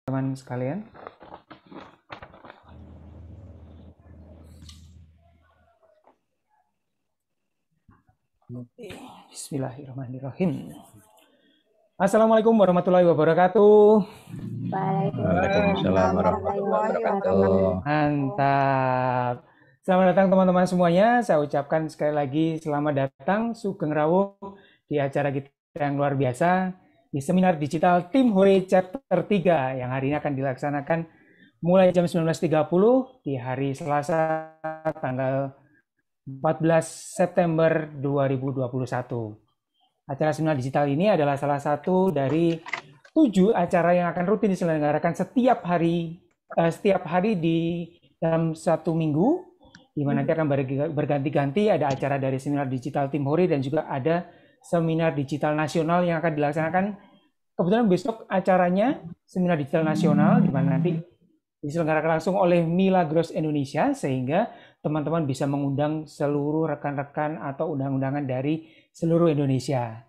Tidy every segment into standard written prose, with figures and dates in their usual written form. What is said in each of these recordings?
teman sekalian. Bismillahirrahmanirrahim. Assalamualaikum warahmatullahi wabarakatuh. Waalaikumsalam warahmatullahi wabarakatuh. Mantap. Selamat datang teman-teman semuanya. Saya ucapkan sekali lagi selamat datang Sugeng Rawuh di acara kita yang luar biasa di seminar digital Tim Hore Chapter 3 yang hari ini akan dilaksanakan mulai jam 19.30 di hari Selasa tanggal 14 September 2021. Acara seminar digital ini adalah salah satu dari 7 acara yang akan rutin diselenggarakan setiap hari di dalam satu minggu, di mana nanti akan berganti-ganti. Ada acara dari seminar digital Tim Hore dan juga ada seminar digital nasional yang akan dilaksanakan. Kebetulan besok acaranya seminar digital nasional, di mana nanti diselenggarakan langsung oleh Milagros Indonesia, sehingga teman-teman bisa mengundang seluruh rekan-rekan atau undang-undangan dari seluruh Indonesia.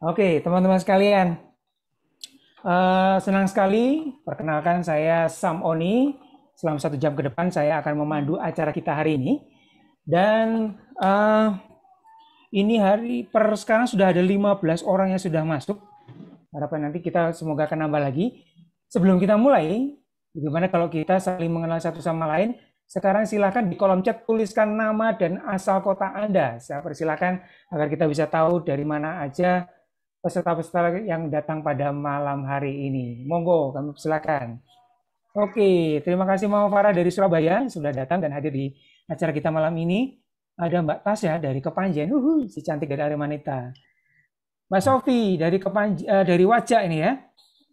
Oke, teman-teman sekalian, senang sekali. Perkenalkan, saya Sam Oni. Selama 1 jam ke depan saya akan memandu acara kita hari ini. Dan ini per sekarang sudah ada 15 orang yang sudah masuk. Harapan nanti kita semoga akan nambah lagi. Sebelum kita mulai, bagaimana kalau kita saling mengenal satu sama lain? Sekarang silakan di kolom chat tuliskan nama dan asal kota Anda. Saya persilakan agar kita bisa tahu dari mana aja peserta-peserta yang datang pada malam hari ini. Monggo, kami persilakan. Oke, terima kasih Mama Farah dari Surabaya sudah datang dan hadir di acara kita malam ini. Ada Mbak Tasya dari Kepanjen, si cantik dari Aremania. Mbak Sofi dari Wajak ini ya,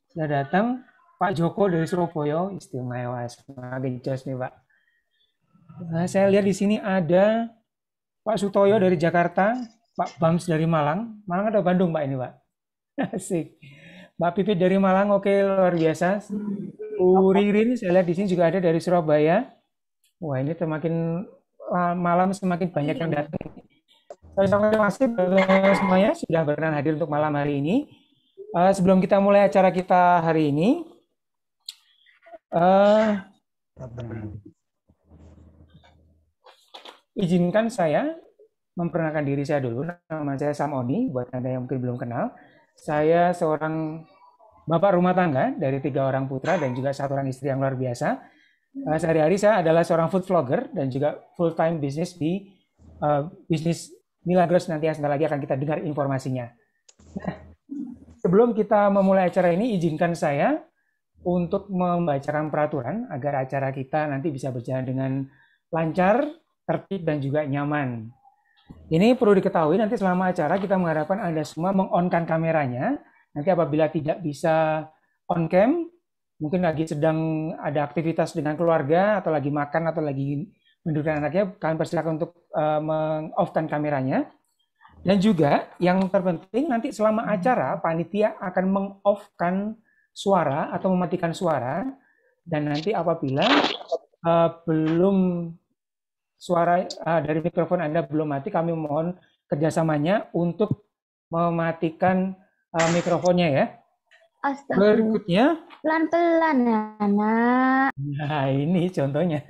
sudah datang. Pak Joko dari Surabaya, istimewa, semakin jos nih Pak. Saya lihat di sini ada Pak Sutoyo dari Jakarta, Pak Bams dari Malang atau Bandung Pak ini Pak? Asik. Mbak Pipit dari Malang, oke, luar biasa. Ririn saya lihat di sini juga ada dari Surabaya. Wah, ini semakin malam semakin banyak yang datang. Terima kasih semuanya sudah berkenan hadir untuk malam hari ini. Sebelum kita mulai acara kita hari ini, izinkan saya memperkenalkan diri saya dulu. Nama saya Sam Oni, buat Anda yang mungkin belum kenal. Saya seorang bapak rumah tangga dari 3 orang putra dan juga 1 orang istri yang luar biasa. Sehari-hari saya adalah seorang food vlogger dan juga full-time bisnis di bisnis Milagros. Nanti sebentar lagi akan kita dengar informasinya. Nah, sebelum kita memulai acara ini, izinkan saya untuk membacakan peraturan agar acara kita nanti bisa berjalan dengan lancar, tertib, dan juga nyaman. Ini perlu diketahui, nanti selama acara kita mengharapkan Anda semua meng-on-kan kameranya. Nanti apabila tidak bisa on-cam, mungkin lagi sedang ada aktivitas dengan keluarga, atau lagi makan, atau lagi mendudukkan anaknya, kalian persilakan untuk meng-off-kan kameranya. Dan juga yang terpenting, nanti selama acara, panitia akan meng-off-kan suara atau mematikan suara. Dan nanti apabila belum suara dari mikrofon Anda belum mati, kami mohon kerjasamanya untuk mematikan mikrofonnya ya. Berikutnya, pelan-pelan anak. Nah ini contohnya.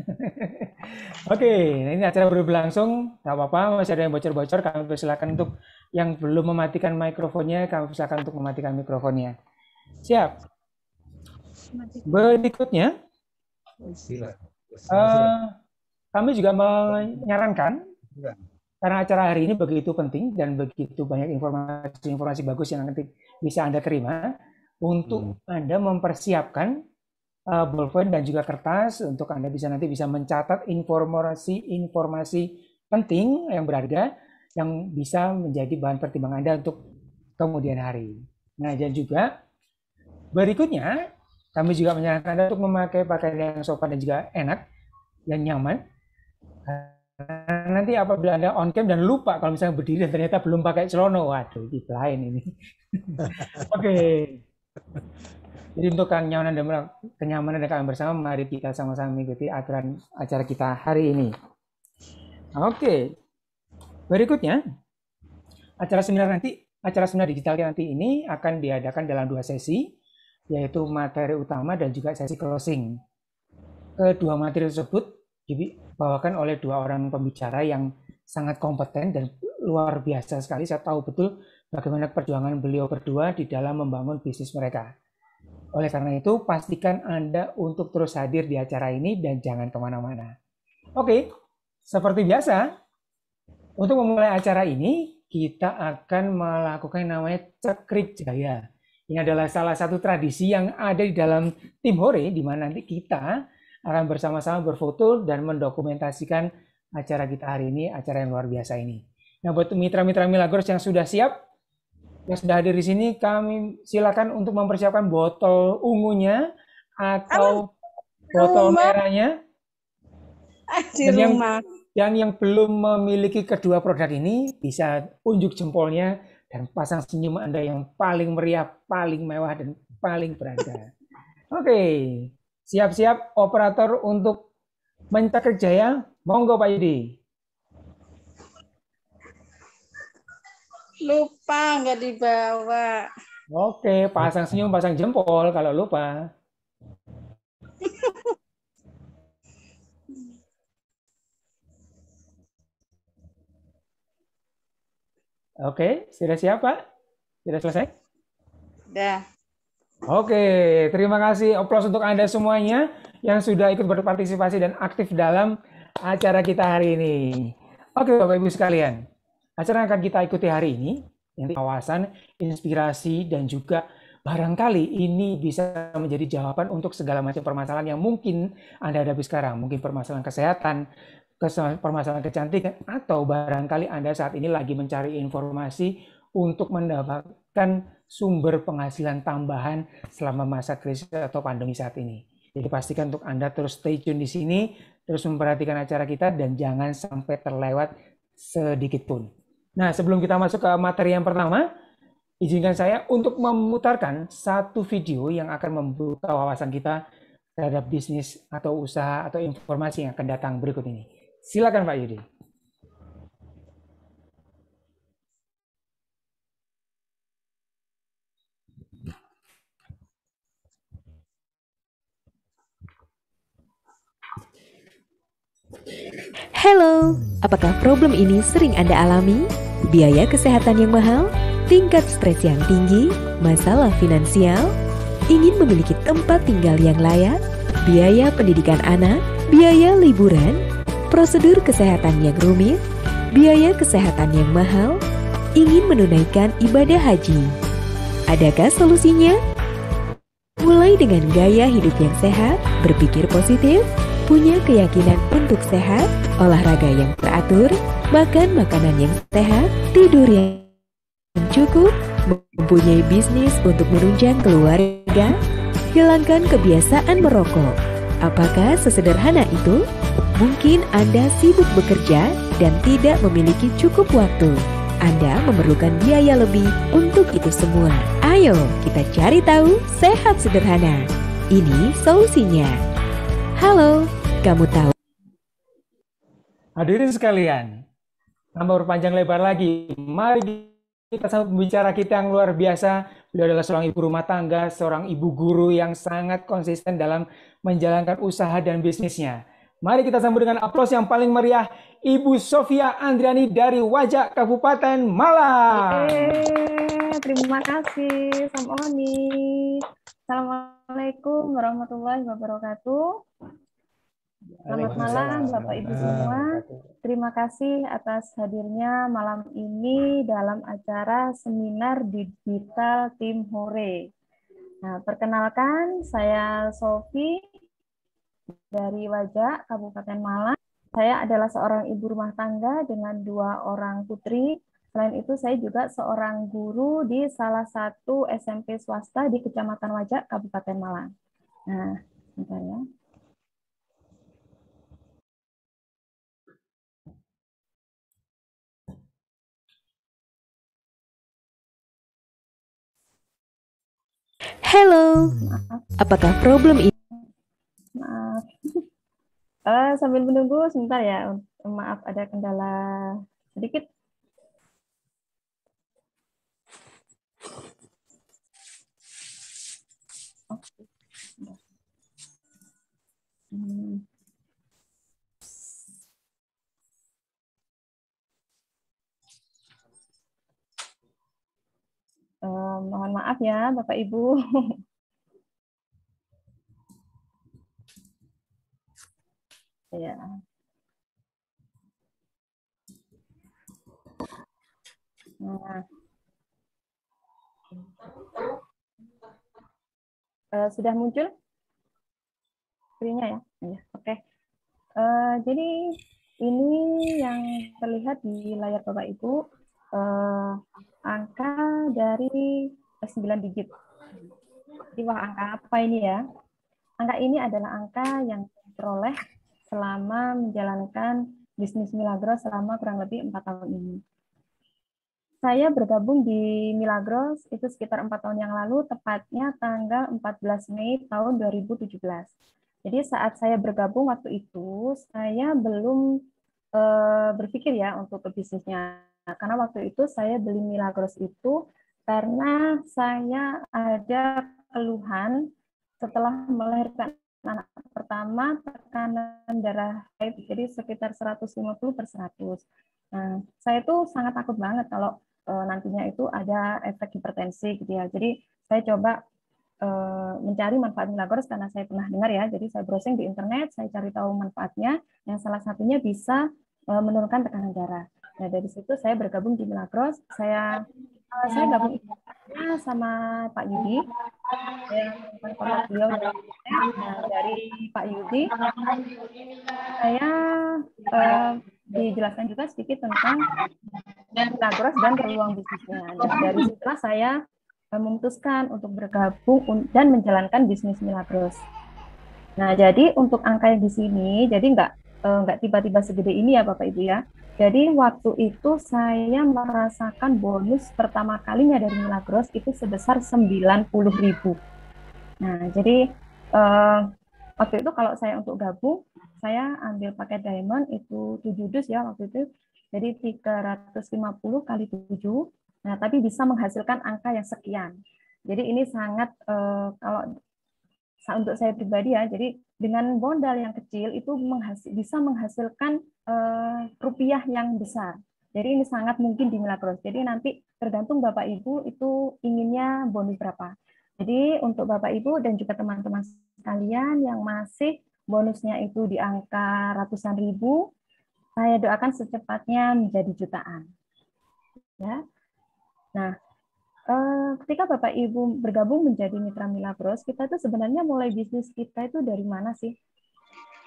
Oke, ini acara baru berlangsung, nggak apa-apa, masih ada yang bocor-bocor, kami persilakan untuk yang belum mematikan mikrofonnya, kami persilakan untuk mematikan mikrofonnya. Siap. Berikutnya, kami juga menyarankan, karena acara hari ini begitu penting dan begitu banyak informasi bagus yang nanti bisa Anda terima, untuk Anda mempersiapkan bolpen dan juga kertas untuk Anda nanti bisa mencatat informasi penting yang berharga yang bisa menjadi bahan pertimbangan Anda untuk kemudian hari. Nah, dan juga berikutnya kami juga menyarankan Anda untuk memakai pakaian yang sopan dan juga enak dan nyaman. Nanti apabila Anda on cam dan lupa kalau misalnya berdiri dan ternyata belum pakai celana, waduh, ini lain ini. Oke. Jadi untuk kenyamanan dan kalian bersama, mari kita sama-sama mengikuti aturan acara kita hari ini. Oke. Berikutnya, acara seminar digital nanti ini akan diadakan dalam 2 sesi. yaitu materi utama dan juga sesi closing. Kedua materi tersebut dibawakan oleh dua orang pembicara yang sangat kompeten dan luar biasa sekali. Saya tahu betul bagaimana perjuangan beliau berdua di dalam membangun bisnis mereka. Oleh karena itu, pastikan Anda untuk terus hadir di acara ini dan jangan kemana-mana. Oke, seperti biasa, untuk memulai acara ini, kita akan melakukan yang namanya Cekrik Jaya. Ini adalah salah satu tradisi yang ada di dalam tim Hore, di mana nanti kita akan bersama-sama berfoto dan mendokumentasikan acara kita hari ini, acara yang luar biasa ini. Nah, buat mitra-mitra Milagros yang sudah siap, yang sudah hadir di sini, kami silakan untuk mempersiapkan botol ungunya atau botol merahnya. Dan yang belum memiliki kedua produk ini bisa unjuk jempolnya dan pasang senyum Anda yang paling meriah, paling mewah, dan paling berharga. Oke, siap-siap operator untuk mencakrik jaya. Monggo Pak Yudi. Lupa nggak dibawa. Oke, pasang senyum, pasang jempol kalau lupa. Oke, sudah siap Pak? Sudah selesai? Sudah. Oke, terima kasih aplaus untuk Anda semuanya yang sudah ikut berpartisipasi dan aktif dalam acara kita hari ini. Oke Bapak Ibu sekalian, acara yang akan kita ikuti hari ini, yang kawasan, inspirasi, dan juga barangkali ini bisa menjadi jawaban untuk segala macam permasalahan yang mungkin Anda hadapi sekarang. Mungkin permasalahan kesehatan, permasalahan kecantikan, atau barangkali Anda saat ini lagi mencari informasi untuk mendapatkan sumber penghasilan tambahan selama masa krisis atau pandemi saat ini. Jadi pastikan untuk Anda terus stay tune di sini, terus memperhatikan acara kita, dan jangan sampai terlewat sedikit pun. Nah, sebelum kita masuk ke materi yang pertama, izinkan saya untuk memutarkan satu video yang akan membuka wawasan kita terhadap bisnis atau usaha atau informasi yang akan datang berikut ini. Silakan Pak Yudi. Halo, apakah problem ini sering Anda alami? Biaya kesehatan yang mahal, tingkat stres yang tinggi, masalah finansial, ingin memiliki tempat tinggal yang layak, biaya pendidikan anak, biaya liburan, prosedur kesehatan yang rumit, biaya kesehatan yang mahal, ingin menunaikan ibadah haji. Adakah solusinya? Mulai dengan gaya hidup yang sehat, berpikir positif, punya keyakinan untuk sehat, olahraga yang teratur, makan makanan yang sehat, tidur yang cukup, mempunyai bisnis untuk menunjang keluarga, hilangkan kebiasaan merokok. Apakah sesederhana itu? Mungkin Anda sibuk bekerja dan tidak memiliki cukup waktu. Anda memerlukan biaya lebih untuk itu semua. Ayo kita cari tahu sehat sederhana. Ini solusinya. Halo, kamu tahu? Hadirin sekalian, tanpa berpanjang lebar lagi, mari kita sambut pembicara kita yang luar biasa. Beliau adalah seorang ibu rumah tangga, seorang ibu guru yang sangat konsisten dalam menjalankan usaha dan bisnisnya. Mari kita sambut dengan aplaus yang paling meriah, Ibu Sofia Andriani dari Wajak, Kabupaten Malang. Terima kasih, Samoni. Assalamualaikum warahmatullahi wabarakatuh. Selamat malam Bapak Ibu semua. Terima kasih atas hadirnya malam ini dalam acara seminar digital Tim Hore. Nah, perkenalkan saya Sofi dari Wajak, Kabupaten Malang. Saya adalah seorang ibu rumah tangga dengan 2 orang putri. Selain itu saya juga seorang guru di salah satu SMP swasta di Kecamatan Wajak, Kabupaten Malang. Nah, sebentar ya. Halo, apakah problem ini? Maaf. Sambil menunggu sebentar ya. Maaf ada kendala sedikit. maaf ya Bapak Ibu. Ya. Nah, sudah muncul screen-nya ya? Ya, oke. Jadi ini yang terlihat di layar Bapak Ibu, angka dari 9 digit. Jadi wah, angka apa ini ya? Angka ini adalah angka yang diperoleh selama menjalankan bisnis Milagros selama kurang lebih 4 tahun ini. Saya bergabung di Milagros itu sekitar 4 tahun yang lalu, tepatnya tanggal 14 Mei tahun 2017. Jadi saat saya bergabung waktu itu, saya belum berpikir ya untuk ke bisnisnya. Karena waktu itu saya beli Milagros itu karena saya ada keluhan setelah melahirkan anak pertama, tekanan darah naik jadi sekitar 150/100. Nah, saya tuh sangat takut banget kalau nantinya itu ada efek hipertensi gitu ya. Jadi saya coba mencari manfaat Milagros karena saya pernah dengar ya. Jadi saya browsing di internet, saya cari tahu manfaatnya. Yang salah satunya bisa menurunkan tekanan darah. Nah dari situ saya bergabung di Milagros. Saya gabung sama Pak Yudi. Saya kontak beliau. Nah dari Pak Yudi, saya dijelaskan juga sedikit tentang Milagros dan peluang bisnisnya. Nah, dari situlah saya memutuskan untuk bergabung dan menjalankan bisnis Milagros. Nah, jadi untuk angka yang di sini, jadi nggak tiba-tiba segede ini ya Bapak Ibu ya. Jadi waktu itu saya merasakan bonus pertama kalinya dari Milagros itu sebesar 90.000. Nah, jadi waktu itu kalau saya untuk gabung, saya ambil paket diamond itu 7 dus ya waktu itu. Jadi 350 kali 7. Nah, tapi bisa menghasilkan angka yang sekian. Jadi ini sangat kalau untuk saya pribadi ya, jadi dengan modal yang kecil itu bisa menghasilkan rupiah yang besar. Jadi ini sangat mungkin di Milagros. Jadi nanti tergantung Bapak Ibu itu inginnya bonus berapa. Jadi untuk Bapak Ibu dan juga teman-teman sekalian yang masih bonusnya itu di angka ratusan ribu, saya doakan secepatnya menjadi jutaan. Ya. Nah, ketika Bapak Ibu bergabung menjadi mitra Milagros, kita itu sebenarnya mulai bisnis kita itu dari mana sih?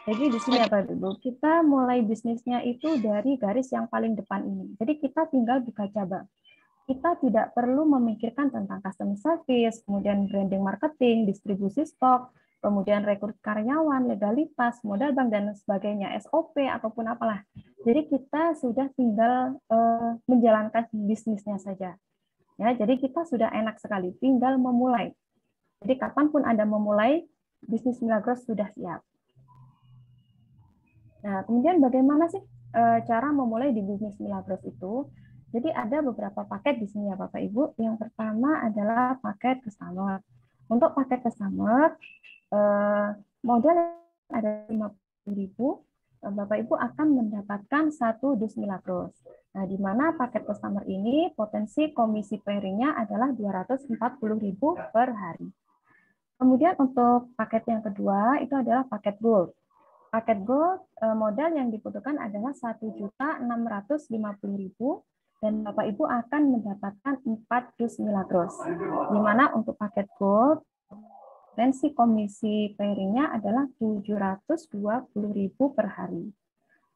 Jadi di sini Bapak Ibu, kita mulai bisnisnya itu dari garis yang paling depan ini. Jadi kita tinggal buka cabang. Kita tidak perlu memikirkan tentang customer service, kemudian branding marketing, distribusi stok, kemudian rekrut karyawan, legalitas, modal bank, dan sebagainya, SOP, ataupun apalah. Jadi kita sudah tinggal menjalankan bisnisnya saja. Ya, jadi kita sudah enak sekali, tinggal memulai. Jadi kapanpun Anda memulai, bisnis Milagros sudah siap. Nah, kemudian bagaimana sih cara memulai di bisnis Milagros itu? Jadi ada beberapa paket di sini ya Bapak Ibu. Yang pertama adalah paket customer. Untuk paket customer, modal ada 50.000, Bapak Ibu akan mendapatkan 1 dus Milagros. Nah, di mana paket customer ini potensi komisi pairingnya adalah 240.000 per hari. Kemudian untuk paket yang kedua itu adalah paket gold. Paket gold modal yang dibutuhkan adalah 1.650.000 dan Bapak Ibu akan mendapatkan 4 dus Milagros. Di mana untuk paket gold potensi komisi pairingnya adalah 720.000 per hari.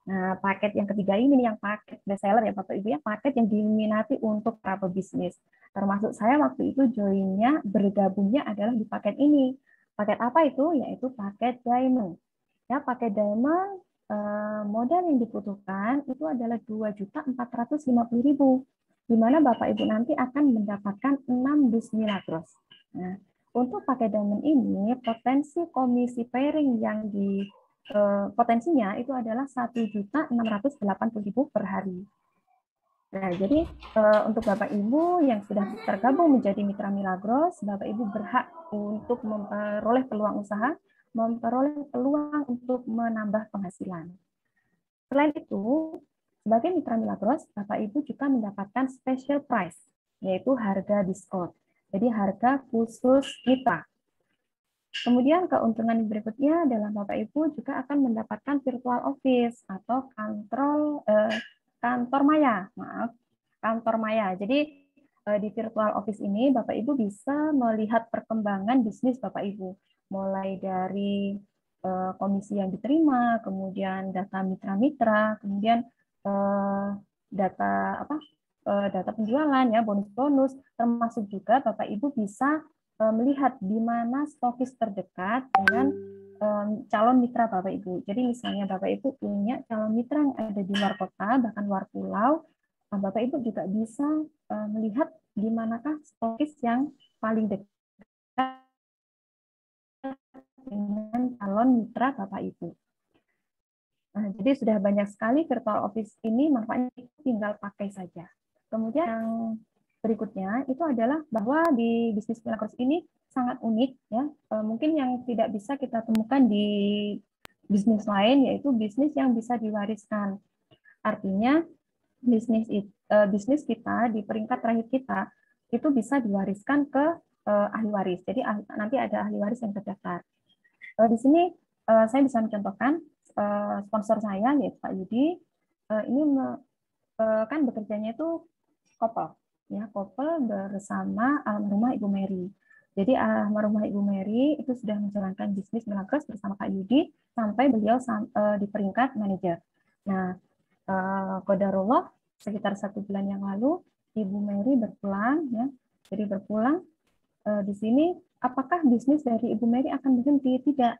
Nah, paket yang ketiga ini yang paket best seller ya Bapak Ibu ya, paket yang diminati untuk para pebisnis. Termasuk saya waktu itu joinnya, bergabungnya adalah di paket ini. Paket apa itu? Yaitu paket diamond. Ya, paket diamond modal yang dibutuhkan itu adalah 2.450.000. Di mana Bapak Ibu nanti akan mendapatkan 6 dus Milagros. Nah, untuk paket diamond ini potensi komisi pairing yang potensinya itu adalah 1.680.000 per hari. Nah, jadi untuk Bapak Ibu yang sudah tergabung menjadi mitra Milagros, Bapak Ibu berhak untuk memperoleh peluang usaha, memperoleh peluang untuk menambah penghasilan. Selain itu, sebagai mitra Milagros, Bapak Ibu juga mendapatkan special price, yaitu harga diskon. Jadi harga khusus mitra. Kemudian keuntungan berikutnya adalah Bapak Ibu juga akan mendapatkan virtual office atau kantor maya, kantor maya. Jadi di virtual office ini Bapak Ibu bisa melihat perkembangan bisnis Bapak Ibu, mulai dari komisi yang diterima, kemudian data mitra-mitra, kemudian data data penjualan ya, bonus-bonus, termasuk juga Bapak Ibu bisa melihat di mana stokis terdekat dengan calon mitra Bapak Ibu. Jadi misalnya Bapak Ibu punya calon mitra yang ada di luar kota, bahkan luar pulau, Bapak Ibu juga bisa melihat di manakah stokis yang paling dekat dengan calon mitra Bapak Ibu. Nah, jadi sudah banyak sekali virtual office ini, manfaatnya tinggal pakai saja. Kemudian yang berikutnya itu adalah bahwa di bisnis Milagros ini sangat unik ya, mungkin yang tidak bisa kita temukan di bisnis lain, yaitu bisnis yang bisa diwariskan. Artinya bisnis kita di peringkat terakhir kita itu bisa diwariskan ke ahli waris. Jadi nanti ada ahli waris yang terdaftar. Di sini saya bisa mencontohkan sponsor saya yaitu Pak Yudi. Ini kan bekerjanya itu couple ya, couple bersama almarhumah Ibu Mary. Jadi almarhumah Ibu Mary itu sudah menjalankan bisnis Milagros bersama Pak Yudi sampai beliau di peringkat manajer. Nah, qadarullah sekitar 1 bulan yang lalu Ibu Mary berpulang ya. Jadi berpulang di sini apakah bisnis dari Ibu Mary akan berhenti? Tidak.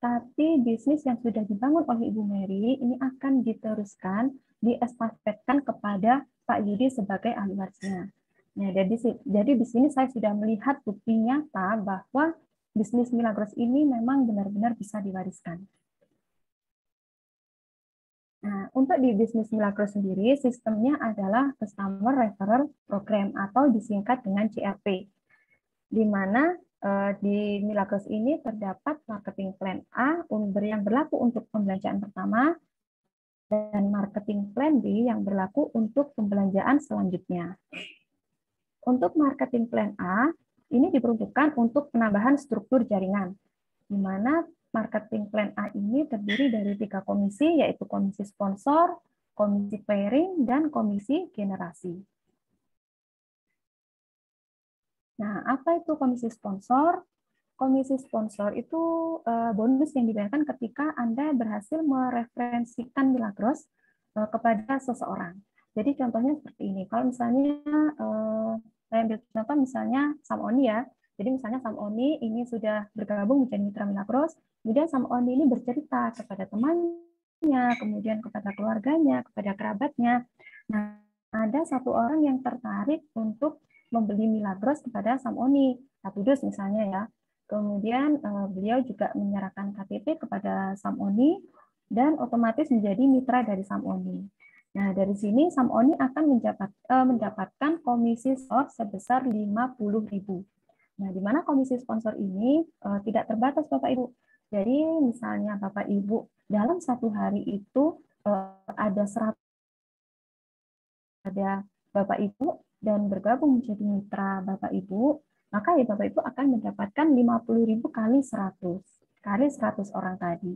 Tapi bisnis yang sudah dibangun oleh Ibu Mary ini akan diteruskan, diestafetkan kepada Pak Yudi sebagai ahli warisnya. Nah, jadi di sini saya sudah melihat bukti nyata bahwa bisnis Milagros ini memang benar-benar bisa diwariskan. Nah, untuk di bisnis Milagros sendiri, sistemnya adalah Customer Referral Program atau disingkat dengan CRP, di mana di Milagros ini terdapat marketing plan A yang berlaku untuk pembelanjaan pertama dan marketing plan B yang berlaku untuk pembelanjaan selanjutnya. Untuk marketing plan A, ini diperuntukkan untuk penambahan struktur jaringan, di mana marketing plan A ini terdiri dari 3 komisi, yaitu komisi sponsor, komisi pairing, dan komisi generasi. Nah, apa itu komisi sponsor? Komisi sponsor itu bonus yang dibayarkan ketika Anda berhasil mereferensikan Milagros kepada seseorang. Jadi contohnya seperti ini. Kalau misalnya saya ambil contoh misalnya Sam Oni ya. Jadi misalnya Sam Oni ini sudah bergabung menjadi mitra Milagros, kemudian Sam Oni ini bercerita kepada temannya, kemudian kepada keluarganya, kepada kerabatnya. Nah, ada satu orang yang tertarik untuk membeli Milagros kepada Sam Oni, 1 dus misalnya ya. Kemudian beliau juga menyerahkan KTP kepada Sam Oni dan otomatis menjadi mitra dari Sam Oni. Nah, dari sini Sam Oni akan mendapatkan komisi sponsor sebesar 50.000. Nah, di mana komisi sponsor ini tidak terbatas Bapak Ibu. Jadi misalnya Bapak Ibu dalam 1 hari itu ada 100 ada Bapak Ibu dan bergabung menjadi mitra Bapak Ibu, maka ya Bapak Ibu akan mendapatkan 50.000 kali 100 orang tadi.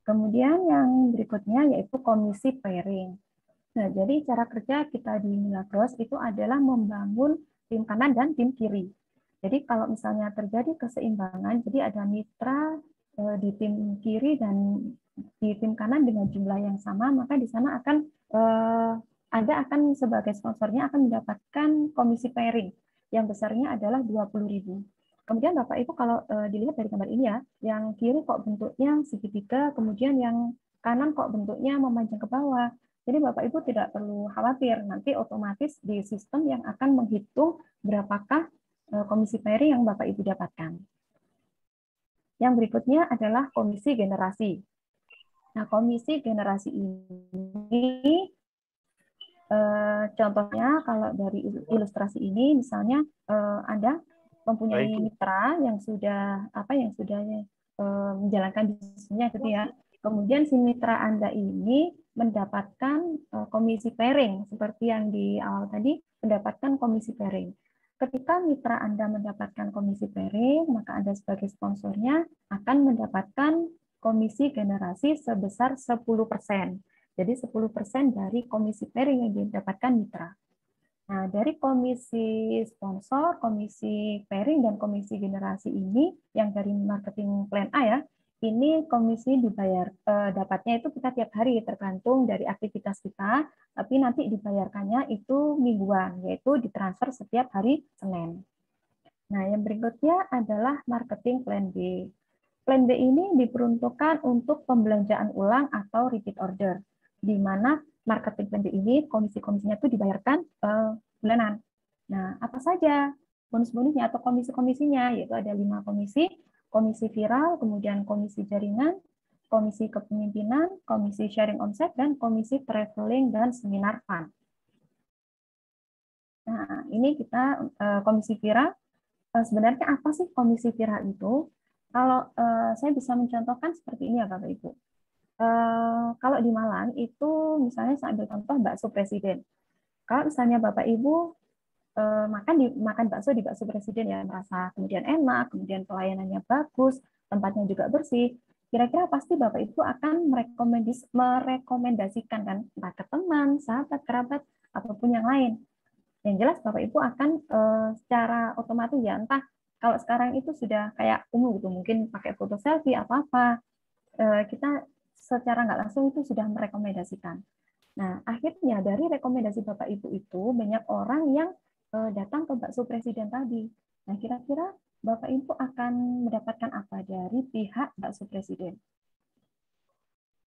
Kemudian yang berikutnya yaitu komisi pairing. Nah, jadi cara kerja kita di Milagros itu adalah membangun tim kanan dan tim kiri. Jadi kalau misalnya terjadi keseimbangan, jadi ada mitra di tim kiri dan di tim kanan dengan jumlah yang sama, maka di sana akan Anda akan sebagai sponsornya akan mendapatkan komisi pairing yang besarnya adalah 20.000. Kemudian Bapak Ibu kalau dilihat dari gambar ini ya, yang kiri kok bentuknya segitiga, kemudian yang kanan kok bentuknya memanjang ke bawah. Jadi Bapak Ibu tidak perlu khawatir, nanti otomatis di sistem yang akan menghitung berapakah komisi pairing yang Bapak Ibu dapatkan. Yang berikutnya adalah komisi generasi. Nah, komisi generasi ini contohnya kalau dari ilustrasi ini misalnya Anda mempunyai mitra yang sudah menjalankan bisnisnya gitu ya. Kemudian si mitra Anda ini mendapatkan komisi pairing seperti yang di awal tadi, mendapatkan komisi pairing. Ketika mitra Anda mendapatkan komisi pairing, maka Anda sebagai sponsornya akan mendapatkan komisi generasi sebesar 10%. Jadi 10% dari komisi pairing yang didapatkan mitra. Nah, dari komisi sponsor, komisi pairing, dan komisi generasi ini, yang dari marketing plan A ya, ini komisi dibayar, dapatnya itu kita tiap hari, tergantung dari aktivitas kita, tapi nanti dibayarkannya itu mingguan, yaitu ditransfer setiap hari Senin. Nah, yang berikutnya adalah marketing plan B. Plan B ini diperuntukkan untuk pembelanjaan ulang atau repeat order, di mana marketing plan B ini komisi-komisinya itu dibayarkan bulanan. Nah, apa saja bonus-bonusnya atau komisi-komisinya? Yaitu ada 5 komisi, komisi viral, kemudian komisi jaringan, komisi kepemimpinan, komisi sharing omset, dan komisi traveling dan seminar fund. Nah, ini kita komisi viral. Sebenarnya apa sih komisi viral itu? Kalau saya bisa mencontohkan seperti ini ya Bapak Ibu. Kalau di Malang itu misalnya saya ambil contoh bakso presiden. Kalau misalnya Bapak Ibu makan bakso di bakso presiden ya, merasa kemudian enak, kemudian pelayanannya bagus, tempatnya juga bersih, kira-kira pasti Bapak Ibu akan merekomendasikan kan, entah ke teman, sahabat, kerabat, ataupun yang lain. Yang jelas Bapak Ibu akan secara otomatis ya, entah kalau sekarang itu sudah kayak umum gitu, mungkin pakai foto selfie apa-apa, kita secara nggak langsung itu sudah merekomendasikan. Nah, akhirnya dari rekomendasi Bapak Ibu itu banyak orang yang datang ke bakso presiden tadi. Nah, kira-kira Bapak Ibu akan mendapatkan apa dari pihak bakso presiden?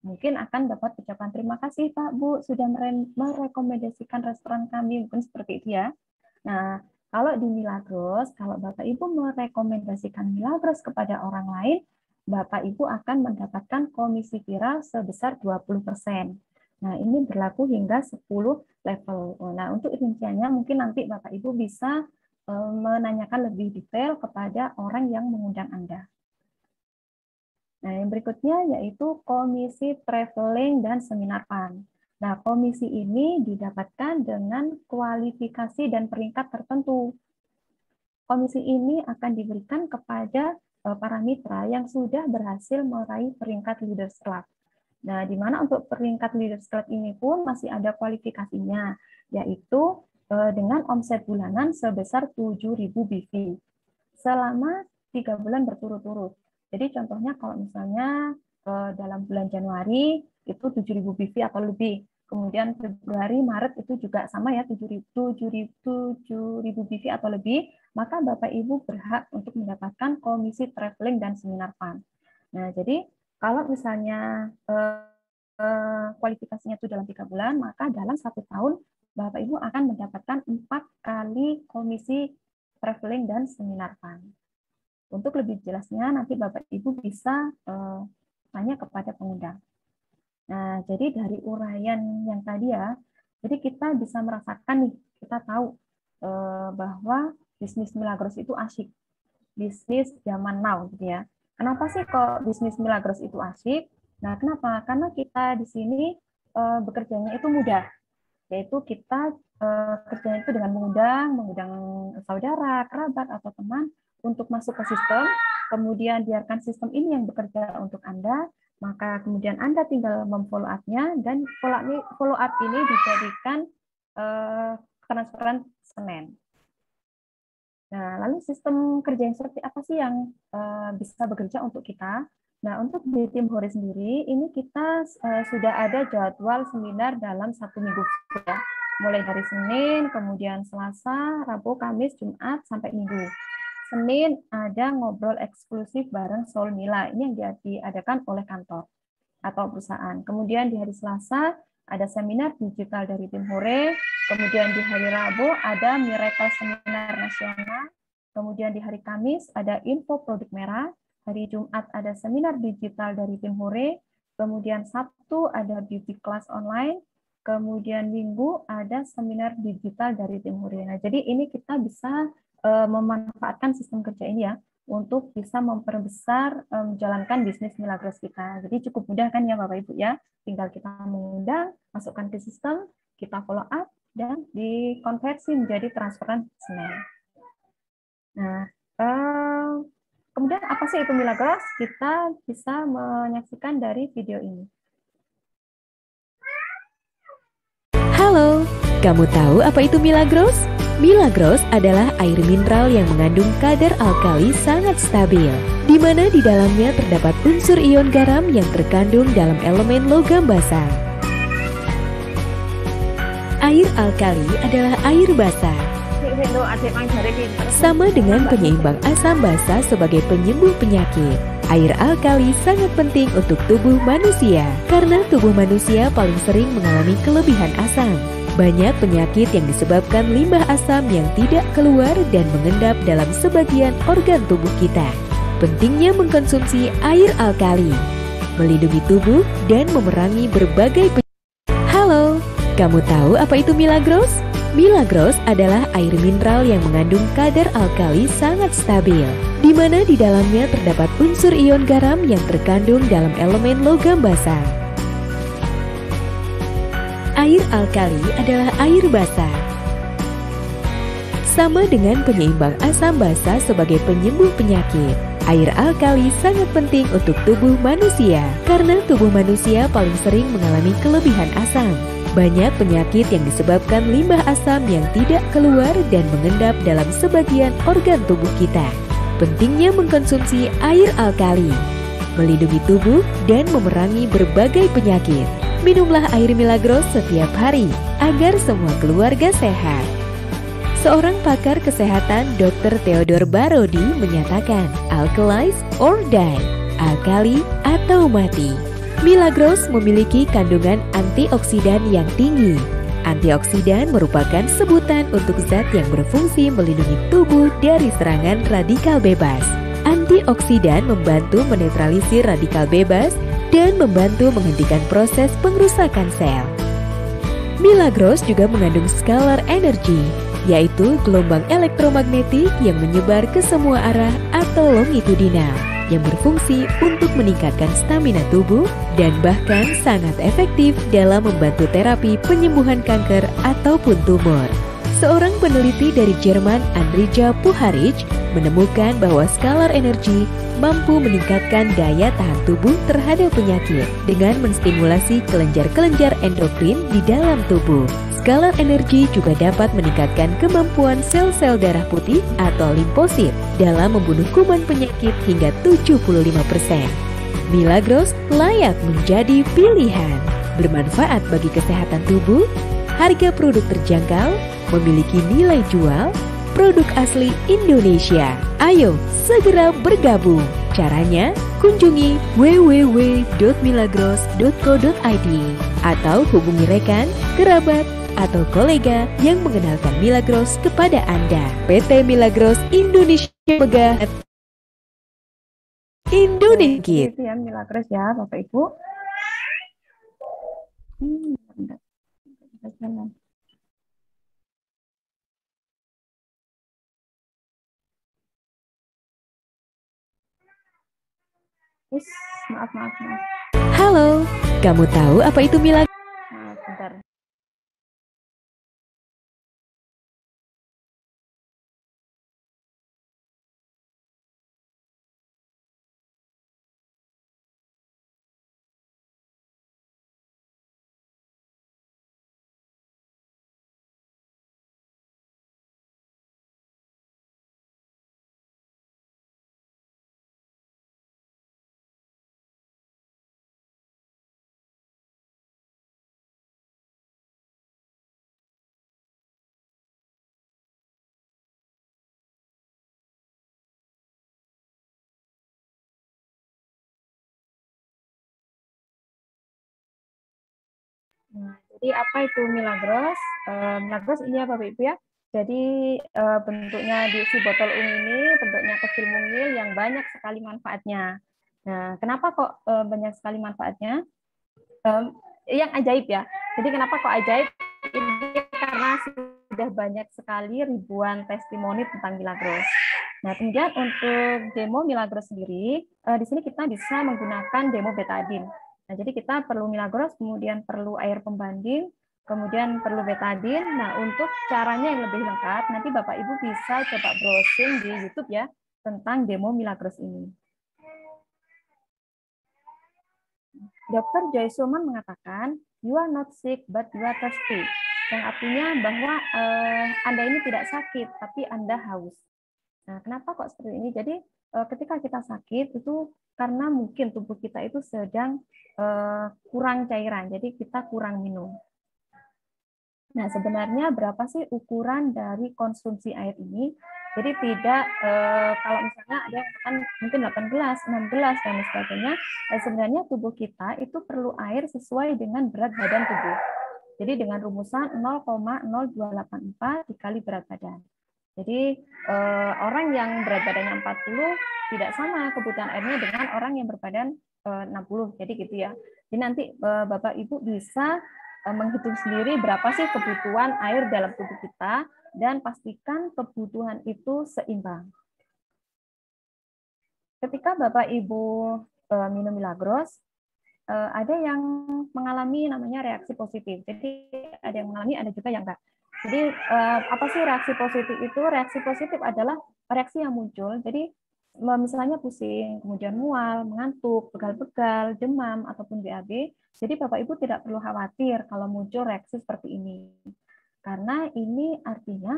Mungkin akan dapat ucapan terima kasih Pak Bu sudah merekomendasikan restoran kami, mungkin seperti itu ya. Nah, kalau di Milagros, kalau Bapak Ibu merekomendasikan Milagros kepada orang lain, Bapak Ibu akan mendapatkan komisi viral sebesar 20%. Nah, ini berlaku hingga 10 level. Nah, untuk rinciannya mungkin nanti Bapak Ibu bisa menanyakan lebih detail kepada orang yang mengundang Anda. Nah, yang berikutnya yaitu komisi traveling dan seminar fund. Nah, komisi ini didapatkan dengan kualifikasi dan peringkat tertentu. Komisi ini akan diberikan kepada para mitra yang sudah berhasil meraih peringkat Leaders Club. Nah, di mana untuk peringkat Leaders Club ini pun masih ada kualifikasinya, yaitu dengan omset bulanan sebesar 7.000 BV selama 3 bulan berturut-turut. Jadi contohnya kalau misalnya dalam bulan Januari itu 7.000 BV atau lebih, kemudian Februari, Maret itu juga sama ya 7.000 BV atau lebih, maka Bapak Ibu berhak untuk mendapatkan komisi traveling dan seminar fund. Nah, jadi kalau misalnya kualifikasinya itu dalam 3 bulan, maka dalam 1 tahun Bapak Ibu akan mendapatkan 4 kali komisi traveling dan seminar fund. Untuk lebih jelasnya nanti Bapak Ibu bisa tanya kepada pengundang. Nah, jadi dari uraian yang tadi ya, jadi kita bisa merasakan nih, kita tahu bahwa bisnis Milagros itu asyik, bisnis zaman now gitu ya. Kenapa sih kok bisnis Milagros itu asyik? Nah, kenapa? Karena kita di sini bekerjanya itu mudah, yaitu kita kerjanya itu dengan mengundang saudara, kerabat, atau teman untuk masuk ke sistem, kemudian biarkan sistem ini yang bekerja untuk Anda, maka kemudian Anda tinggal memfollow up-nya, dan follow up ini dijadikan transferan Senin. Nah, lalu sistem kerja yang seperti apa sih yang bisa bekerja untuk kita? Nah, untuk di tim Hore sendiri, ini kita sudah ada jadwal seminar dalam 1 minggu ya. Mulai dari Senin, kemudian Selasa, Rabu, Kamis, Jumat, sampai Minggu. Senin ada ngobrol eksklusif bareng Soul Mila, ini yang diadakan oleh kantor atau perusahaan. Kemudian di hari Selasa ada seminar digital dari tim Hore, kemudian di hari Rabu ada Miracle Seminar Nasional, kemudian di hari Kamis ada info produk merah, hari Jumat ada seminar digital dari tim Hore, kemudian Sabtu ada beauty class online, kemudian Minggu ada seminar digital dari tim Hore. Nah, jadi ini kita bisa memanfaatkan sistem kerja ini ya, untuk bisa memperbesar menjalankan bisnis Milagros kita. Jadi cukup mudah kan ya Bapak Ibu ya, tinggal kita mengundang, masukkan ke sistem, kita follow up, dan dikonversi menjadi transferan Senin. Nah, eh, kemudian apa sih itu Milagros? Kita bisa menyaksikan dari video ini. Halo, kamu tahu apa itu Milagros? Milagros adalah air mineral yang mengandung kadar alkali sangat stabil, di mana di dalamnya terdapat unsur ion garam yang terkandung dalam elemen logam basah. Air alkali adalah air basah, sama dengan penyeimbang asam basa sebagai penyembuh penyakit. Air alkali sangat penting untuk tubuh manusia, karena tubuh manusia paling sering mengalami kelebihan asam. Banyak penyakit yang disebabkan limbah asam yang tidak keluar dan mengendap dalam sebagian organ tubuh kita. Pentingnya mengkonsumsi air alkali, melindungi tubuh dan memerangi berbagai penyakit. Halo, kamu tahu apa itu Milagros? Milagros adalah air mineral yang mengandung kadar alkali sangat stabil, di mana di dalamnya terdapat unsur ion garam yang terkandung dalam elemen logam basah. Air alkali adalah air basah, sama dengan penyeimbang asam basa sebagai penyembuh penyakit. Air alkali sangat penting untuk tubuh manusia, karena tubuh manusia paling sering mengalami kelebihan asam. Banyak penyakit yang disebabkan limbah asam yang tidak keluar dan mengendap dalam sebagian organ tubuh kita. Pentingnya mengkonsumsi air alkali, melindungi tubuh dan memerangi berbagai penyakit. Minumlah air Milagros setiap hari agar semua keluarga sehat. Seorang pakar kesehatan Dr. Theodore Barodi menyatakan, alkalize or die, alkali atau mati. Milagros memiliki kandungan antioksidan yang tinggi. Antioksidan merupakan sebutan untuk zat yang berfungsi melindungi tubuh dari serangan radikal bebas. Antioksidan membantu menetralisir radikal bebas dan membantu menghentikan proses pengrusakan sel. Milagros juga mengandung scalar energy, yaitu gelombang elektromagnetik yang menyebar ke semua arah atau longitudinal, yang berfungsi untuk meningkatkan stamina tubuh dan bahkan sangat efektif dalam membantu terapi penyembuhan kanker ataupun tumor. Seorang peneliti dari Jerman, Andrija Puharich, menemukan bahwa scalar energy mampu meningkatkan daya tahan tubuh terhadap penyakit dengan menstimulasi kelenjar-kelenjar endokrin di dalam tubuh. Scalar energy juga dapat meningkatkan kemampuan sel-sel darah putih atau limfosit dalam membunuh kuman penyakit hingga 75%. Milagros layak menjadi pilihan. Bermanfaat bagi kesehatan tubuh, harga produk terjangkau, memiliki nilai jual, produk asli Indonesia. Ayo segera bergabung. Caranya kunjungi www.milagros.co.id atau hubungi rekan, kerabat, atau kolega yang mengenalkan Milagros kepada Anda. PT Milagros Indonesia Megah Indonesia. Itu ya Milagros ya Bapak Ibu. Bentar. Jalan. Maaf. Halo, kamu tahu apa itu Milagros? Bentar. Nah, jadi apa itu Milagros? Milagros ini ya Bapak Ibu ya. Jadi bentuknya di si botol ungu ini bentuknya kecil mungil yang banyak sekali manfaatnya. Nah, kenapa kok banyak sekali manfaatnya? Yang ajaib ya. Jadi kenapa kok ajaib? Ini karena sudah banyak sekali ribuan testimoni tentang Milagros. Nah, kemudian untuk demo Milagros sendiri, di sini kita bisa menggunakan demo betadine. Nah, jadi kita perlu Milagros, kemudian perlu air pembanding, kemudian perlu betadin. Nah, untuk caranya yang lebih lengkap, nanti Bapak Ibu bisa coba browsing di YouTube ya, tentang demo Milagros ini. Dr. Joy Sulman mengatakan, you are not sick, but you are thirsty. Yang artinya bahwa Anda ini tidak sakit, tapi Anda haus. Nah, kenapa kok seperti ini? Jadi, ketika kita sakit, itu karena mungkin tubuh kita itu sedang kurang cairan, jadi kita kurang minum. Nah, sebenarnya berapa sih ukuran dari konsumsi air ini? Jadi tidak, kalau misalnya ada yang kan mungkin 8 gelas, 6 gelas, dan sebagainya, sebenarnya tubuh kita itu perlu air sesuai dengan berat badan tubuh. Jadi dengan rumusan 0,0284 dikali berat badan. Jadi orang yang berat badannya 40 tidak sama kebutuhan airnya dengan orang yang berbadan 60. Jadi gitu ya. Jadi nanti Bapak Ibu bisa menghitung sendiri berapa sih kebutuhan air dalam tubuh kita dan pastikan kebutuhan itu seimbang. Ketika Bapak Ibu minum Milagros, ada yang mengalami namanya reaksi positif. Jadi ada yang mengalami, ada juga yang enggak. Jadi apa sih reaksi positif itu? Reaksi positif adalah reaksi yang muncul. Jadi misalnya pusing, kemudian mual, mengantuk, pegal-pegal, demam, ataupun BAB. Jadi Bapak Ibu tidak perlu khawatir kalau muncul reaksi seperti ini. Karena ini artinya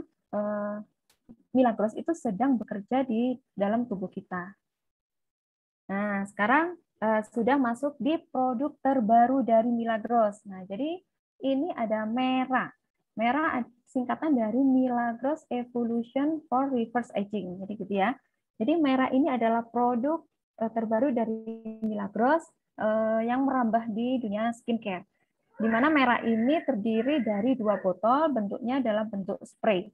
Milagros itu sedang bekerja di dalam tubuh kita. Nah, sekarang sudah masuk di produk terbaru dari Milagros. Nah, jadi ini ada merah. Merah singkatan dari Milagros Evolution for Reverse Aging. Jadi gitu ya. Jadi merah ini adalah produk terbaru dari Milagros yang merambah di dunia skincare. Di mana merah ini terdiri dari 2 botol, bentuknya dalam bentuk spray.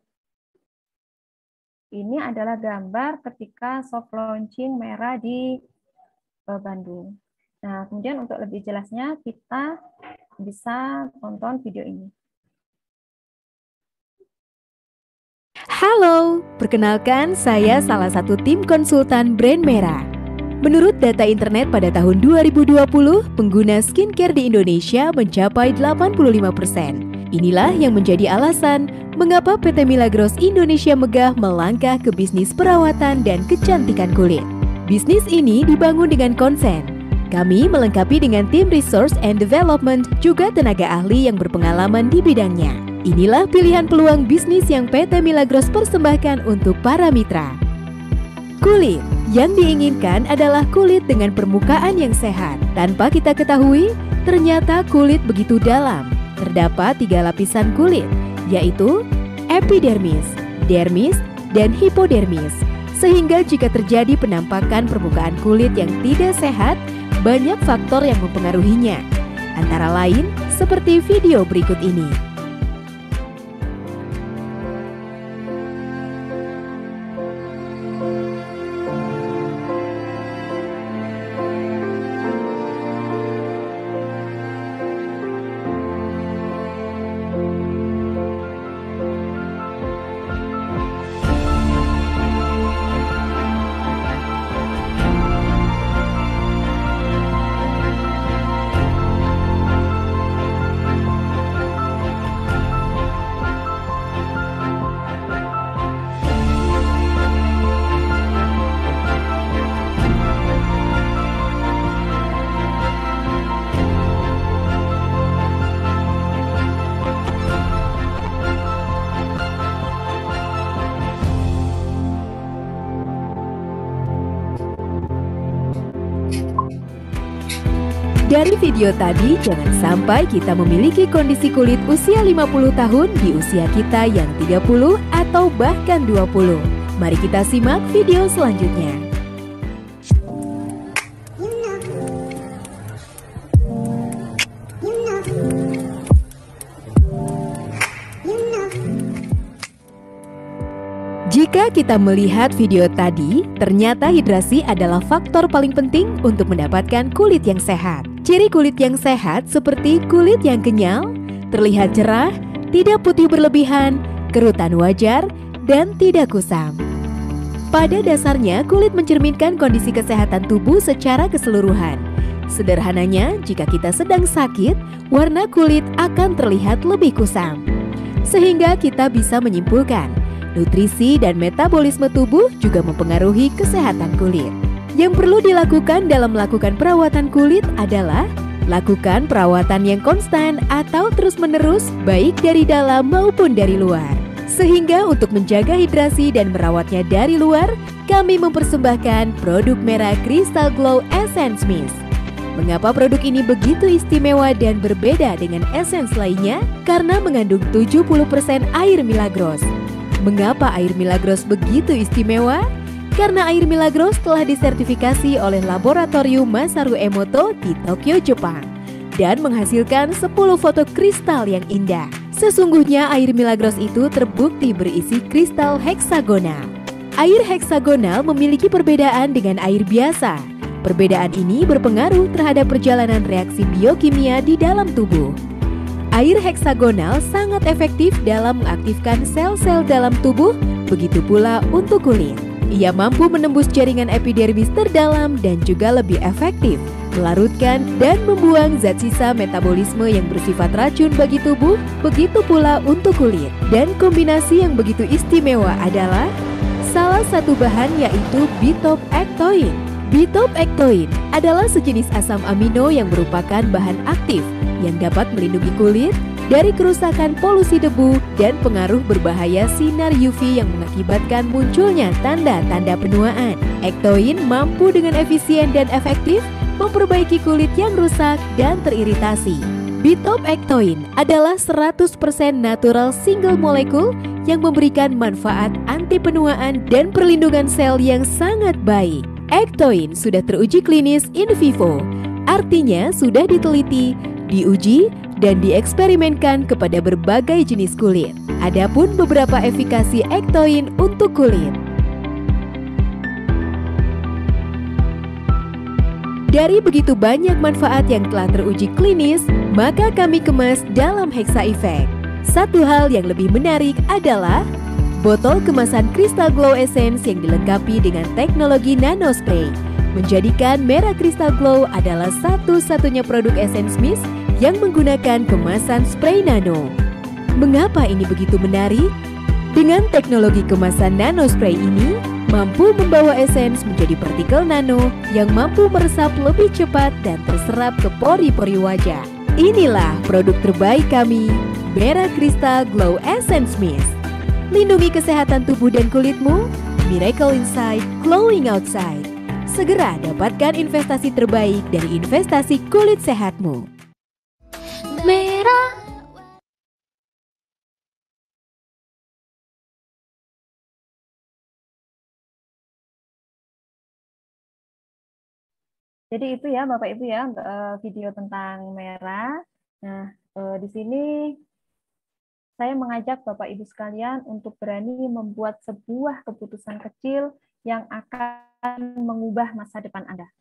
Ini adalah gambar ketika soft launching merah di Bandung. Nah, kemudian untuk lebih jelasnya kita bisa tonton video ini. Halo, perkenalkan saya salah satu tim konsultan brand Merah. Menurut data internet pada tahun 2020, pengguna skincare di Indonesia mencapai 85%. Inilah yang menjadi alasan mengapa PT Milagros Indonesia Megah melangkah ke bisnis perawatan dan kecantikan kulit. Bisnis ini dibangun dengan konsen. Kami melengkapi dengan tim resource and development juga tenaga ahli yang berpengalaman di bidangnya. Inilah pilihan peluang bisnis yang PT Milagros persembahkan untuk para mitra. Kulit yang diinginkan adalah kulit dengan permukaan yang sehat. Tanpa kita ketahui, ternyata kulit begitu dalam. Terdapat 3 lapisan kulit, yaitu epidermis, dermis, dan hipodermis. Sehingga jika terjadi penampakan permukaan kulit yang tidak sehat, banyak faktor yang mempengaruhinya. Antara lain seperti video berikut ini. Dari video tadi, jangan sampai kita memiliki kondisi kulit usia 50 tahun di usia kita yang 30 atau bahkan 20. Mari kita simak video selanjutnya. Jika kita melihat video tadi, ternyata hidrasi adalah faktor paling penting untuk mendapatkan kulit yang sehat. Ciri kulit yang sehat seperti kulit yang kenyal, terlihat cerah, tidak putih berlebihan, kerutan wajar, dan tidak kusam. Pada dasarnya, kulit mencerminkan kondisi kesehatan tubuh secara keseluruhan. Sederhananya, jika kita sedang sakit, warna kulit akan terlihat lebih kusam. Sehingga kita bisa menyimpulkan, nutrisi dan metabolisme tubuh juga mempengaruhi kesehatan kulit. Yang perlu dilakukan dalam melakukan perawatan kulit adalah lakukan perawatan yang konstan atau terus-menerus baik dari dalam maupun dari luar. Sehingga untuk menjaga hidrasi dan merawatnya dari luar, kami mempersembahkan produk merah Crystal Glow Essence Mist. Mengapa produk ini begitu istimewa dan berbeda dengan essence lainnya? Karena mengandung 70% air Milagros. Mengapa air Milagros begitu istimewa? Karena air Milagros telah disertifikasi oleh Laboratorium Masaru Emoto di Tokyo, Jepang dan menghasilkan 10 foto kristal yang indah. Sesungguhnya air Milagros itu terbukti berisi kristal heksagonal. Air heksagonal memiliki perbedaan dengan air biasa. Perbedaan ini berpengaruh terhadap perjalanan reaksi biokimia di dalam tubuh. Air heksagonal sangat efektif dalam mengaktifkan sel-sel dalam tubuh, begitu pula untuk kulit. Ia mampu menembus jaringan epidermis terdalam dan juga lebih efektif melarutkan dan membuang zat sisa metabolisme yang bersifat racun bagi tubuh, begitu pula untuk kulit. Dan kombinasi yang begitu istimewa adalah salah satu bahan yaitu bitopektoin. Bitopektoin adalah sejenis asam amino yang merupakan bahan aktif yang dapat melindungi kulit dari kerusakan polusi debu dan pengaruh berbahaya sinar UV yang mengakibatkan munculnya tanda-tanda penuaan. Ektoin mampu dengan efisien dan efektif memperbaiki kulit yang rusak dan teriritasi. Bitopektoin adalah 100% natural single molecule yang memberikan manfaat anti penuaan dan perlindungan sel yang sangat baik. Ektoin sudah teruji klinis in vivo, artinya sudah diteliti, diuji, dan dieksperimenkan kepada berbagai jenis kulit. Adapun beberapa efikasi ektoin untuk kulit. Dari begitu banyak manfaat yang telah teruji klinis, maka kami kemas dalam Hexa Effect. Satu hal yang lebih menarik adalah botol kemasan Crystal Glow Essence yang dilengkapi dengan teknologi nano spray, menjadikan merah Crystal Glow adalah satu-satunya produk Essence Mist yang menggunakan kemasan spray nano. Mengapa ini begitu menarik? Dengan teknologi kemasan nano spray ini, mampu membawa essence menjadi partikel nano yang mampu meresap lebih cepat dan terserap ke pori-pori wajah. Inilah produk terbaik kami, merah Crystal Glow Essence Mist. Lindungi kesehatan tubuh dan kulitmu, miracle inside, glowing outside. Segera dapatkan investasi terbaik dari investasi kulit sehatmu. Merah. Jadi itu ya Bapak Ibu ya untuk video tentang merah. Nah, di sini saya mengajak Bapak Ibu sekalian untuk berani membuat sebuah keputusan kecil yang akan mengubah masa depan Anda.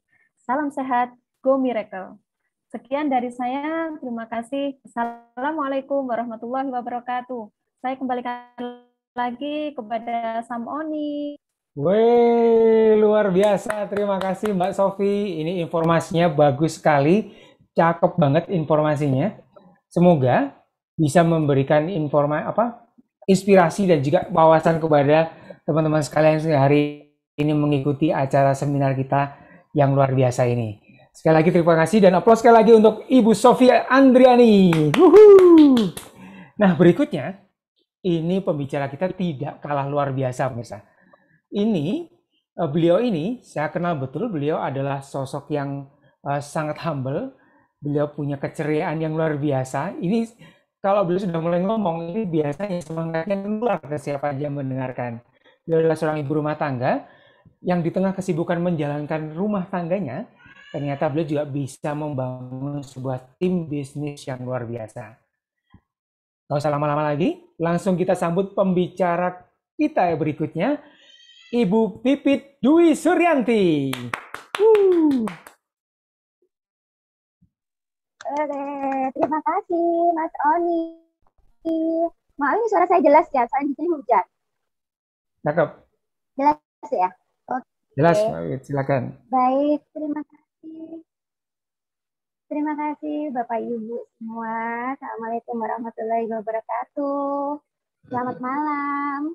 Salam sehat, go miracle. Sekian dari saya, terima kasih. Assalamualaikum warahmatullahi wabarakatuh. Saya kembalikan lagi kepada Samoni. Wih, luar biasa. Terima kasih Mbak Sofi. Ini informasinya bagus sekali. Cakep banget informasinya. Semoga bisa memberikan inspirasi dan juga wawasan kepada teman-teman sekalian yang hari ini mengikuti acara seminar kita yang luar biasa ini. Sekali lagi terima kasih dan aplaus sekali lagi untuk Ibu Sofia Andriani. Wuhu. Nah, berikutnya ini pembicara kita tidak kalah luar biasa pemirsa. Beliau ini saya kenal betul, beliau adalah sosok yang sangat humble. Beliau punya keceriaan yang luar biasa. Ini kalau beliau sudah mulai ngomong, ini biasanya semangatnya keluar ke siapa aja mendengarkan. Beliau adalah seorang ibu rumah tangga yang di tengah kesibukan menjalankan rumah tangganya, ternyata beliau juga bisa membangun sebuah tim bisnis yang luar biasa. Gak usah lama-lama lagi, langsung kita sambut pembicara kita yang berikutnya, Ibu Pipit Dwi Suryanti. Terima kasih Mas Oni. Maaf ini suara saya jelas ya, soalnya di sini hujan. Cakep. Jelas ya? Oke. Jelas, silakan. Baik, terima kasih. Terima kasih Bapak Ibu semua. Assalamualaikum warahmatullahi wabarakatuh. Selamat malam.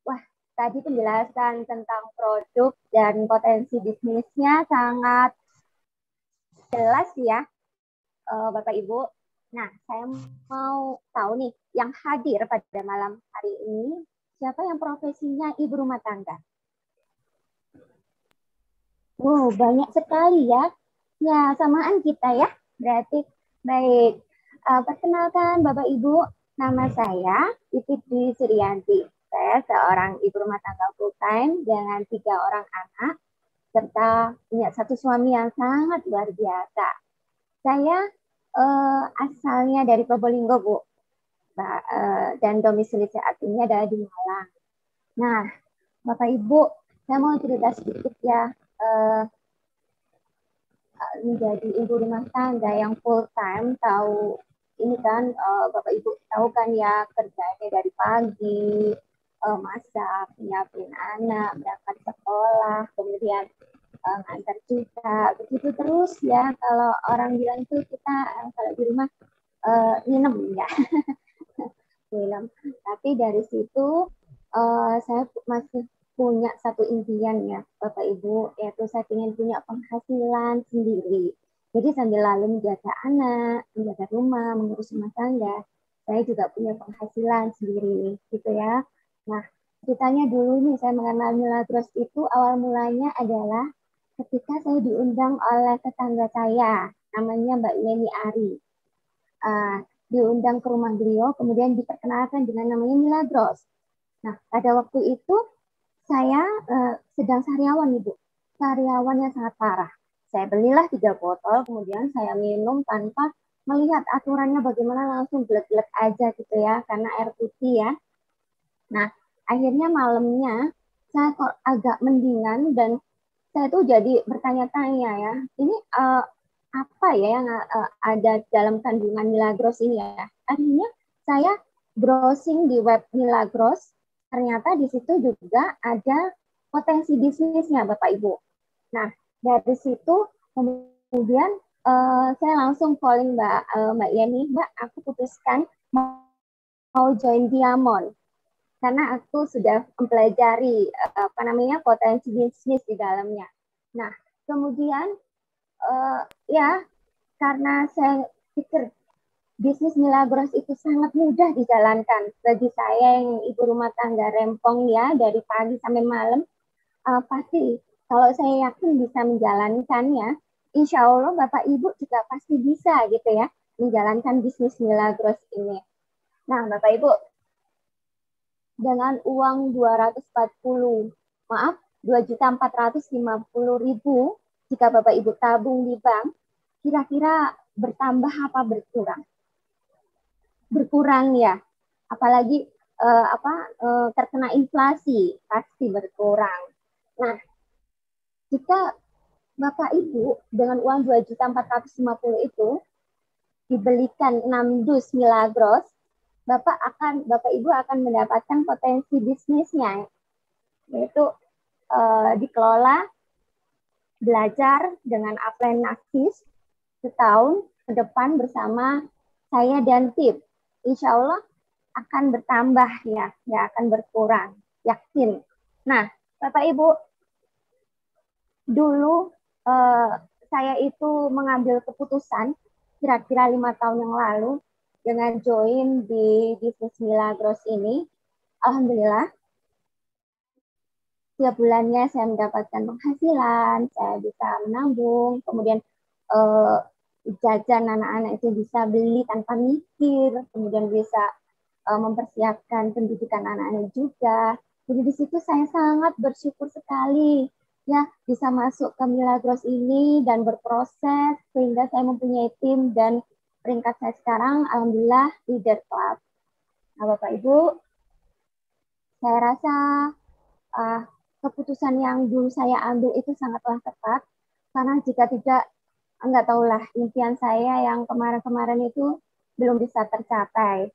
Wah, tadi penjelasan tentang produk dan potensi bisnisnya sangat jelas ya, Bapak Ibu. Nah, saya mau tahu nih, yang hadir pada malam hari ini, siapa yang profesinya ibu rumah tangga? Wow, banyak sekali ya. Ya, samaan kita ya. Berarti, baik. Perkenalkan Bapak Ibu, nama saya Titi Dwi Suryanti. Saya seorang ibu rumah tangga full time dengan 3 orang anak, serta punya 1 suami yang sangat luar biasa. Saya asalnya dari Probolinggo, Bu. Dan domisili saat ini adalah di Malang. Nah, Bapak Ibu, saya mau cerita sedikit ya. Menjadi ibu rumah tangga yang full time, tahu ini kan Bapak Ibu tahu kan ya, kerjanya dari pagi, masak, nyiapin anak, berangkat sekolah, kemudian ngantar juga, begitu terus ya. Kalau orang bilang tuh kita kalau di rumah nginem ya, nginem. Tapi dari situ saya masih punya satu impian ya Bapak Ibu, yaitu saya ingin punya penghasilan sendiri. Jadi sambil lalu menjaga anak, menjaga rumah, mengurus rumah tangga, saya juga punya penghasilan sendiri gitu ya. Nah, ceritanya dulu nih saya mengenal Milagros itu awal mulanya adalah ketika saya diundang oleh tetangga saya, namanya Mbak Yeni Ari. Diundang ke rumah beliau, kemudian diperkenalkan dengan namanya Milagros. Nah, pada waktu itu saya sedang sariawan, Ibu. Sariawan yang sangat parah. Saya belilah 3 botol, kemudian saya minum tanpa melihat aturannya bagaimana, langsung glek-glek aja gitu ya, karena air putih ya. Nah, akhirnya malamnya saya kok agak mendingan dan saya tuh jadi bertanya-tanya ya, ini apa ya yang ada dalam kandungan Milagros ini ya. Akhirnya saya browsing di web Milagros, ternyata di situ juga ada potensi bisnisnya Bapak Ibu. Nah, dari situ kemudian saya langsung calling Mbak Yeni, Mbak, aku putuskan mau join Diamond karena aku sudah mempelajari potensi bisnis di dalamnya. Nah, kemudian ya karena saya pikir bisnis Milagros itu sangat mudah dijalankan bagi saya yang ibu rumah tangga rempong ya, dari pagi sampai malam, pasti kalau saya yakin bisa menjalankannya, insya Allah Bapak Ibu juga pasti bisa gitu ya menjalankan bisnis Milagros ini. Nah Bapak Ibu, dengan uang 2.450.000 jika Bapak Ibu tabung di bank, kira-kira bertambah apa berkurang? Berkurang ya, apalagi terkena inflasi pasti berkurang. Nah, jika Bapak Ibu dengan uang 2.450.000 itu dibelikan 6 dus Milagros, Bapak Ibu akan mendapatkan potensi bisnisnya, yaitu dikelola, belajar dengan upline nakis setahun ke depan bersama saya dan tim. Insya Allah akan bertambah ya, nggak akan berkurang, yakin. Nah, Bapak Ibu, dulu saya itu mengambil keputusan kira-kira 5 tahun yang lalu dengan join di bisnis Milagros ini. Alhamdulillah, setiap bulannya saya mendapatkan penghasilan, saya bisa menabung, kemudian jajan anak-anak itu bisa beli tanpa mikir, kemudian bisa mempersiapkan pendidikan anak-anak juga. Jadi di situ saya sangat bersyukur sekali ya bisa masuk ke Milagros ini dan berproses sehingga saya mempunyai tim dan peringkat saya sekarang alhamdulillah leader club. Nah Bapak Ibu, saya rasa keputusan yang dulu saya ambil itu sangatlah tepat, karena jika tidak, enggak tahulah impian saya yang kemarin-kemarin itu belum bisa tercapai.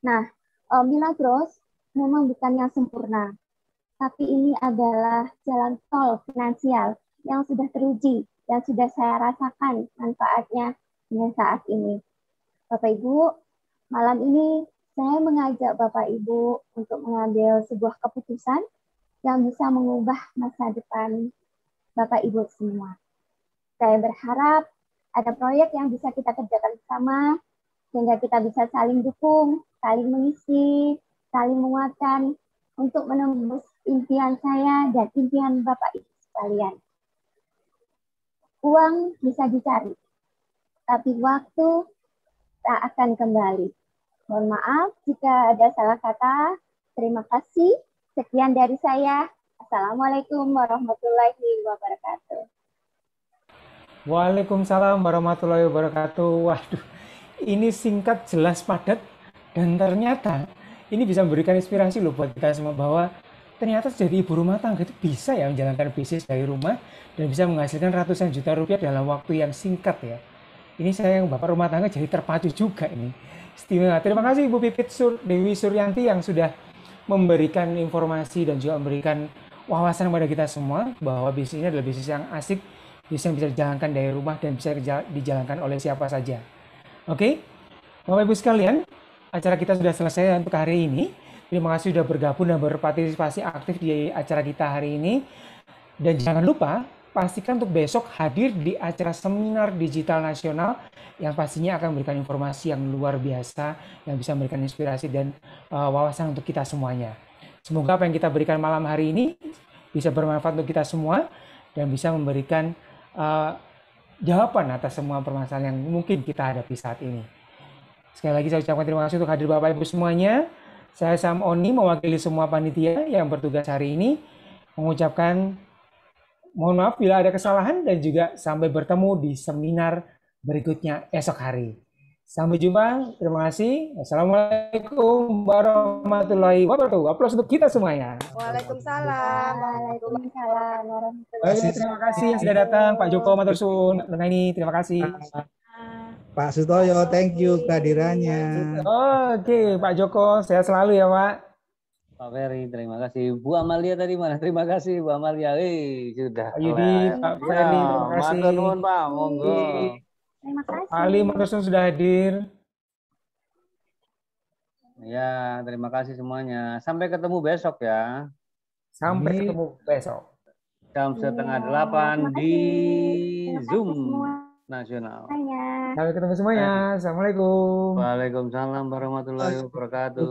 Nah, Milagros memang bukan yang sempurna, tapi ini adalah jalan tol finansial yang sudah teruji yang sudah saya rasakan manfaatnya hingga saat ini. Bapak Ibu, malam ini saya mengajak Bapak Ibu untuk mengambil sebuah keputusan yang bisa mengubah masa depan Bapak Ibu semua. Saya berharap ada proyek yang bisa kita kerjakan bersama, sehingga kita bisa saling dukung, saling mengisi, saling menguatkan untuk menembus impian saya dan impian Bapak Ibu sekalian. Uang bisa dicari, tapi waktu tak akan kembali. Mohon maaf jika ada salah kata. Terima kasih. Sekian dari saya. Assalamualaikum warahmatullahi wabarakatuh. Waalaikumsalam warahmatullahi wabarakatuh. Waduh, ini singkat, jelas, padat, dan ternyata ini bisa memberikan inspirasi loh buat kita semua bahwa ternyata jadi ibu rumah tangga itu bisa ya menjalankan bisnis dari rumah dan bisa menghasilkan ratusan juta rupiah dalam waktu yang singkat ya. Ini saya yang bapak rumah tangga jadi terpacu juga ini. Istimewa. Terima kasih Ibu Pipit Dewi Suryanti yang sudah memberikan informasi dan juga memberikan wawasan kepada kita semua bahwa bisnis ini adalah bisnis yang asik, bisnis yang bisa dijalankan dari rumah dan bisa dijalankan oleh siapa saja. Oke, Bapak Ibu sekalian, acara kita sudah selesai untuk hari ini. Terima kasih sudah bergabung dan berpartisipasi aktif di acara kita hari ini. Dan jangan lupa, pastikan untuk besok hadir di acara seminar digital nasional yang pastinya akan memberikan informasi yang luar biasa, yang bisa memberikan inspirasi dan wawasan untuk kita semuanya. Semoga apa yang kita berikan malam hari ini bisa bermanfaat untuk kita semua dan bisa memberikan jawaban atas semua permasalahan yang mungkin kita hadapi saat ini. Sekali lagi saya ucapkan terima kasih untuk hadir Bapak Ibu semuanya. Saya Sam Oni mewakili semua panitia yang bertugas hari ini mengucapkan mohon maaf bila ada kesalahan dan juga sampai bertemu di seminar berikutnya esok hari. Sampai jumpa. Terima kasih. Wassalamualaikum warahmatullahi wabarakatuh. Aplaus untuk kita semuanya. Waalaikumsalam. Waalaikumsalam warahmatullahi Terima kasih yang sudah datang. Pak Joko Matur Suwun. Ini terima kasih. Pak Sutoyo, thank you kehadirannya. Oke, Pak Joko, sehat selalu ya, Pak. Pak Ferry, terima kasih. Bu Amalia tadi mana? Terima kasih Bu Amalia. Sudah. Pak Yudi, Pak Ferry, terima kasih. Matur nuwun, Pak. Monggo. Terima kasih. Pak Ali Matur Suwun sudah hadir. Ya, terima kasih semuanya. Sampai ketemu besok ya. Sampai ketemu besok. Jam setengah 8 di Zoom nasional. Sampai ketemu semuanya. Assalamualaikum. Waalaikumsalam warahmatullahi wabarakatuh.